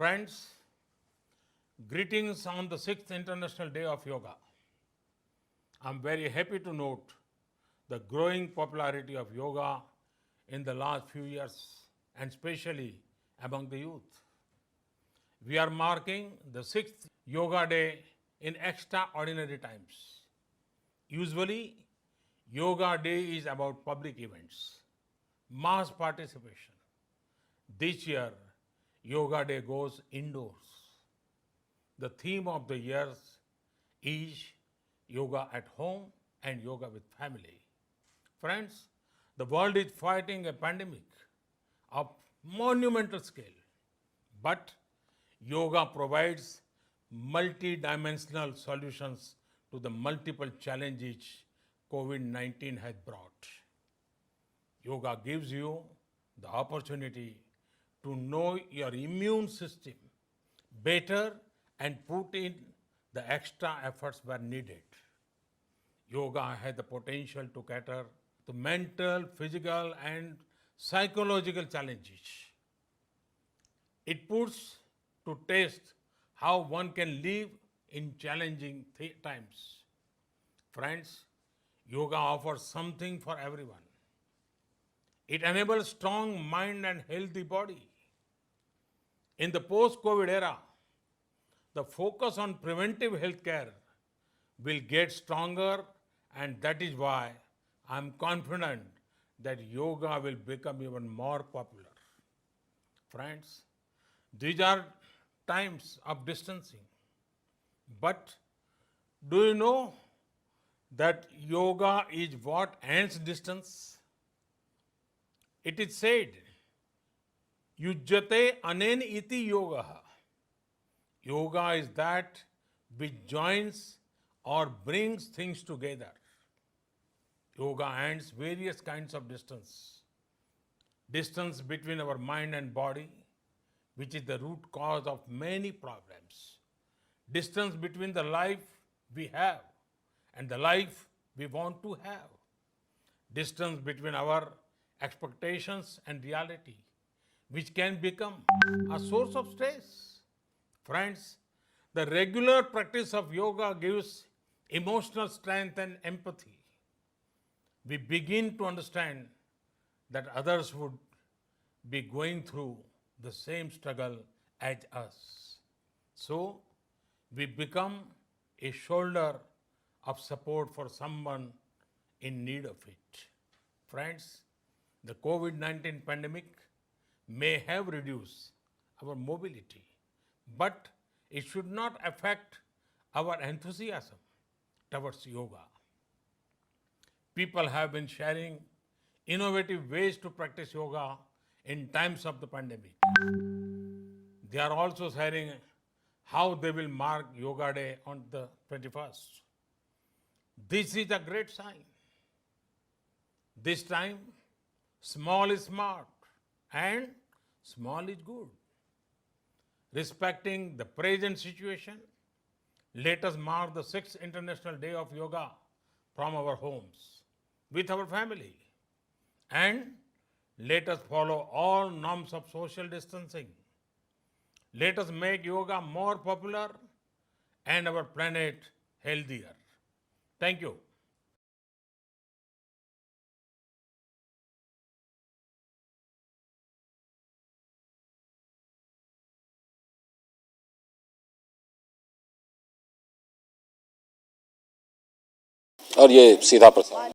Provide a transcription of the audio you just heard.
Friends, greetings on the 6th International Day of Yoga. I'm very happy to note the growing popularity of yoga in the last few years, and especially among the youth. We are marking the 6th Yoga Day in extraordinary times. Usually, Yoga Day is about public events, mass participation. This year, Yoga Day goes indoors. The theme of the year is Yoga at Home and Yoga with Family. Friends, the world is fighting a pandemic of monumental scale, but yoga provides multi-dimensional solutions to the multiple challenges COVID-19 has brought. Yoga gives you the opportunity to know your immune system better and put in the extra efforts where needed. Yoga has the potential to cater to mental, physical, and psychological challenges. It puts to test how one can live in challenging times. Friends, yoga offers something for everyone. It enables strong mind and healthy body. In the post-COVID era, the focus on preventive health care will get stronger, and that is why I'm confident that yoga will become even more popular. Friends, these are times of distancing. But do you know that yoga is what ends distance? It is said, Yujjate anen iti yoga. Yoga is that which joins or brings things together. Yoga ends various kinds of distance. Distance between our mind and body, which is the root cause of many problems. Distance between the life we have and the life we want to have. Distance between our expectations and reality, which can become a source of stress. Friends, the regular practice of yoga gives emotional strength and empathy. We begin to understand that others would be going through the same struggle as us. So, we become a shoulder of support for someone in need of it. Friends, the COVID-19 pandemic may have reduced our mobility, but it should not affect our enthusiasm towards yoga. People have been sharing innovative ways to practice yoga in times of the pandemic. They are also sharing how they will mark Yoga Day on the 21st. This is a great sign. This time, small is smart and small is good. Respecting the present situation, let us mark the 6th International Day of Yoga from our homes, with our family. And let us follow all norms of social distancing. Let us make yoga more popular and our planet healthier. Thank you. और ये सीधा प्रसारण।